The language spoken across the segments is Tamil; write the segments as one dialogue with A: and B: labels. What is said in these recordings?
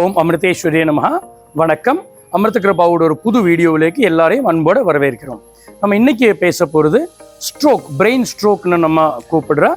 A: ஓம் அமிர்தேஸ்வரியே நமஹ. வணக்கம். அமிர்த கிருபாவோட ஒரு புது வீடியோவிலேக்கு எல்லாரையும் அன்போடு வரவேற்கிறோம். நம்ம இன்னைக்கு பேச போகிறது ஸ்ட்ரோக், பிரெயின் ஸ்ட்ரோக்னு நம்ம கூப்பிடுற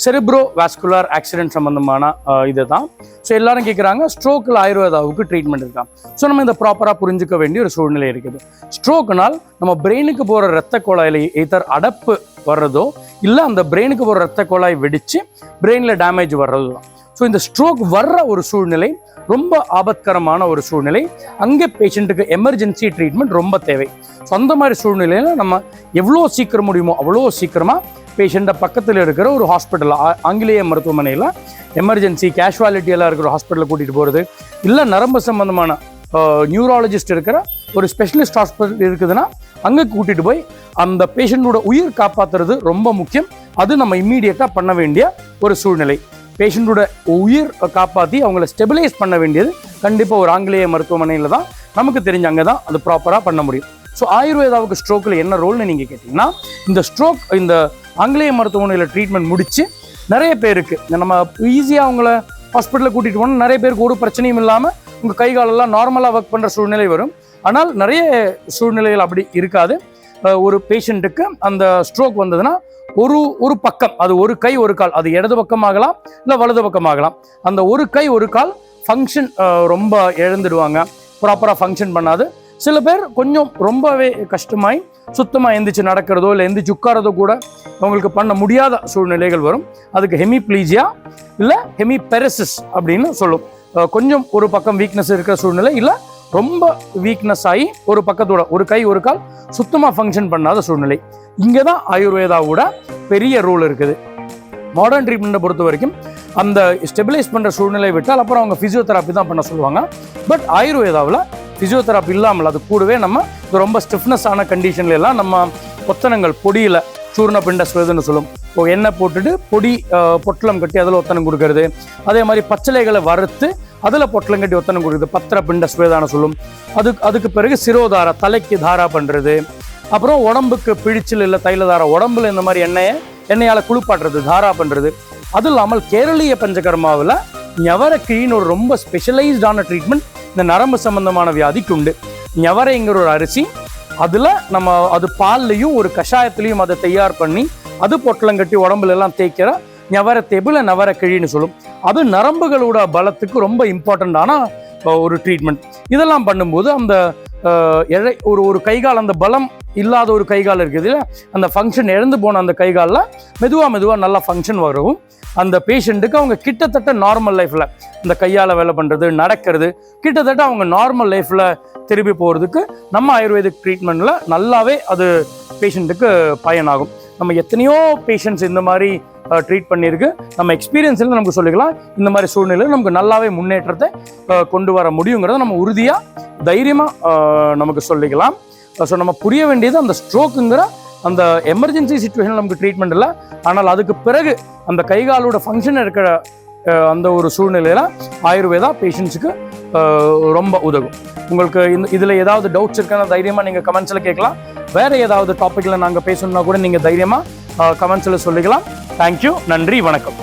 A: செரிப்ரோ வாஸ்குலர் ஆக்சிடென்ட் சம்மந்தமான இதுதான். ஸோ எல்லாரும் கேட்குறாங்க, ஸ்ட்ரோக்கில் ஆயுர்வேதாவுக்கு ட்ரீட்மெண்ட் இருக்கா? ஸோ நம்ம இந்த ப்ராப்பராக புரிஞ்சுக்க வேண்டிய ஒரு சூழ்நிலை இருக்குது. ஸ்ட்ரோக்குனால் நம்ம பிரெயினுக்கு போகிற ரத்த குழாயில் எதர் அடப்பு வர்றதோ இல்லை அந்த பிரெயினுக்கு போகிற ரத்த குழாய் வெடித்து பிரெயினில் டேமேஜ் வர்றது தான். ஸோ இந்த ஸ்ட்ரோக் வர்ற ஒரு சூழ்நிலை ரொம்ப ஆபத்கரமான ஒரு சூழ்நிலை. அங்கே பேஷண்ட்டுக்கு எமர்ஜென்சி ட்ரீட்மெண்ட் ரொம்ப தேவை. ஸோ அந்த மாதிரி சூழ்நிலையில் நம்ம எவ்வளோ சீக்கிரம் முடியுமோ அவ்வளோ சீக்கிரமாக பேஷண்ட்டை பக்கத்தில் இருக்கிற ஒரு ஹாஸ்பிட்டல், ஆங்கிலேய மருத்துவமனையில் எமர்ஜென்சி கேஷுவாலிட்டியெல்லாம் இருக்கிற ஹாஸ்பிட்டலில் கூட்டிகிட்டு போகிறது, இல்லை நரம்பு சம்பந்தமான நியூராலஜிஸ்ட் இருக்கிற ஒரு ஸ்பெஷலிஸ்ட் ஹாஸ்பிட்டல் இருக்குதுன்னா அங்கே கூட்டிகிட்டு போய் அந்த பேஷண்ட்டோட உயிர் காப்பாற்றுறது ரொம்ப முக்கியம். அது நம்ம இம்மீடியட்டாக பண்ண வேண்டிய ஒரு சூழ்நிலை. பேஷண்ட்டோட உயிர் காப்பாற்றி அவங்கள ஸ்டெபிலைஸ் பண்ண வேண்டியது கண்டிப்பாக ஒரு ஆங்கிலேய மருத்துவமனையில் தான் நமக்கு தெரிஞ்ச அங்கே தான் அது ப்ராப்பராக பண்ண முடியும். ஸோ ஆயுர்வேதாவுக்கு ஸ்ட்ரோக்கில் என்ன ரோல்னு நீங்கள் கேட்டிங்கன்னா, இந்த ஸ்ட்ரோக் இந்த ஆங்கிலேய மருத்துவமனையில் ட்ரீட்மெண்ட் முடித்து நிறைய பேருக்கு நம்ம ஈஸியாக அவங்கள ஹாஸ்பிட்டலில் கூட்டிகிட்டு போனால் நிறைய பேருக்கு ஒரு பிரச்சனையும் இல்லாமல் உங்கள் கை காலெல்லாம் நார்மலாக ஒர்க் பண்ணுற சூழ்நிலை வரும். ஆனால் நிறைய சூழ்நிலைகள் அப்படி இருக்காது. ஒரு பேஷண்ட்டுக்கு அந்த ஸ்ட்ரோக் வந்ததுன்னா ஒரு பக்கம், அது ஒரு கை ஒரு கால், அது இடது பக்கமாகலாம் இல்லை வலது பக்கமாகலாம், அந்த ஒரு கை ஒரு கால் ஃபங்க்ஷன் ரொம்ப இழந்துடுவாங்க, ப்ராப்பராக ஃபங்க்ஷன் பண்ணாது. சில பேர் கொஞ்சம் ரொம்பவே கஷ்டமாய் சுத்தமாக எந்திரிச்சு நடக்கிறதோ இல்லை எந்திரிச்சு உட்காரதோ கூட அவங்களுக்கு பண்ண முடியாத சூழ்நிலைகள் வரும். அதுக்கு ஹெமிப்ளீஜியா இல்லை ஹெமிபெரசிஸ் அப்படின்னு சொல்லும். கொஞ்சம் ஒரு பக்கம் வீக்னஸ் இருக்கிற சூழ்நிலை, இல்லை ரொம்ப வீக்னஸ் ஆகி ஒரு பக்கத்தோட ஒரு கை ஒரு கால் சுத்தமாக ஃபங்க்ஷன் பண்ணாத சூழ்நிலை. இங்கே தான் ஆயுர்வேதாவோட பெரிய ரோல் இருக்குது. மாடர்ன் ட்ரீட்மெண்ட்டை பொறுத்த வரைக்கும் அந்த ஸ்டெபிலைஸ் பண்ணுற சூழ்நிலை விட்டால் அப்புறம் அவங்க ஃபிசியோதெராப்பி தான் பண்ண சொல்லுவாங்க. பட் ஆயுர்வேதாவில் ஃபிசியோதெராப்பி இல்லாமல் அது கூடவே நம்ம ரொம்ப ஸ்டிஃப்னஸ் ஆன கண்டிஷன்ல எல்லாம் நம்ம ஒத்தனங்கள் பொடியில் சூர்ண பிண்ட ஸ்வேதன்னு சொல்லும். இப்போ எண்ணெய் போட்டுட்டு பொடி பொட்டலம் கட்டி அதில் ஒத்தனம் கொடுக்கறது, அதே மாதிரி பச்சளைகளை வறுத்து அதில் பொட்டலம் கட்டி ஒத்தனம் கொடுக்குறது பத்திர பிண்ட ஸ்வேதான சொல்லும். அதுக்கு பிறகு சிரோதாரா, தலைக்கு தாரா பண்ணுறது, அப்புறம் உடம்புக்கு பிழிச்சல் இல்லை தைலதாரா, உடம்புல இந்த மாதிரி எண்ணெயால் குளிப்பாட்டுறது, தாரா பண்ணுறது. அது இல்லாமல் கேரளீய பஞ்சகர்மாவில் ஞவரக்கிழின்னு ஒரு ரொம்ப ஸ்பெஷலைஸ்டான ட்ரீட்மெண்ட் இந்த நரம்பு சம்பந்தமான வியாதிக்கு உண்டு. ஞவரைங்கிற ஒரு அரிசி, அதில் நம்ம அது பால்லையும் ஒரு கஷாயத்துலையும் அதை தயார் பண்ணி அது பொட்டலம் கட்டி உடம்புல எல்லாம் தேய்க்கிற ஞவர தேபில் நவரக்கிழின்னு சொல்லும். அது நரம்புகளோட பலத்துக்கு ரொம்ப இம்பார்ட்டண்ட்டான ஒரு ட்ரீட்மெண்ட். இதெல்லாம் பண்ணும்போது அந்த ஒரு கைகால், அந்த பலம் இல்லாத ஒரு கைகால் இருக்குது இல்லை, அந்த ஃபங்க்ஷன் இழந்து போன அந்த கைகாலில் மெதுவாக நல்லா ஃபங்க்ஷன் வரவும் அந்த பேஷண்ட்டுக்கு அவங்க கிட்டத்தட்ட நார்மல் லைஃப்பில் இந்த கையால் வேலை பண்ணுறது, நடக்கிறது, கிட்டத்தட்ட அவங்க நார்மல் லைஃப்பில் திரும்பி போகிறதுக்கு நம்ம ஆயுர்வேதிக் ட்ரீட்மெண்ட்டில் நல்லாவே அது பேஷண்ட்டுக்கு பயனாகும். நம்ம எத்தனையோ பேஷண்ட்ஸ் இந்த மாதிரி ட்ரீட் பண்ணியிருக்கு. நம்ம எக்ஸ்பீரியன்ஸில் நமக்கு சொல்லிக்கலாம், இந்த மாதிரி சூழ்நிலையில் நமக்கு நல்லாவே முன்னேற்றத்தை கொண்டு வர முடியுங்கிறத நம்ம உறுதியாக தைரியமாக நமக்கு சொல்லிக்கலாம். ஸோ நம்ம புரிய வேண்டியது, அந்த ஸ்ட்ரோக்குங்கிற அந்த எமர்ஜென்சி சுச்சுவேஷனில் நமக்கு ட்ரீட்மெண்ட் இல்லை, ஆனால் அதுக்கு பிறகு அந்த கைகாலோட ஃபங்க்ஷன் இருக்கிற அந்த ஒரு சூழ்நிலையில் ஆயுர்வேதா பேஷண்ட்ஸுக்கு ரொம்ப உதவும். உங்களுக்கு இதில் ஏதாவது டவுட்ஸ் இருக்குன்னா தைரியமாக நீங்கள் கமெண்ட்ஸில் கேட்கலாம். வேறு ஏதாவது டாப்பிக்கில் நாங்கள் பேசணுன்னா கூட நீங்கள் தைரியமாக கமெண்ட்ஸில் சொல்லிக்கலாம். தேங்க்யூ, நன்றி, வணக்கம்.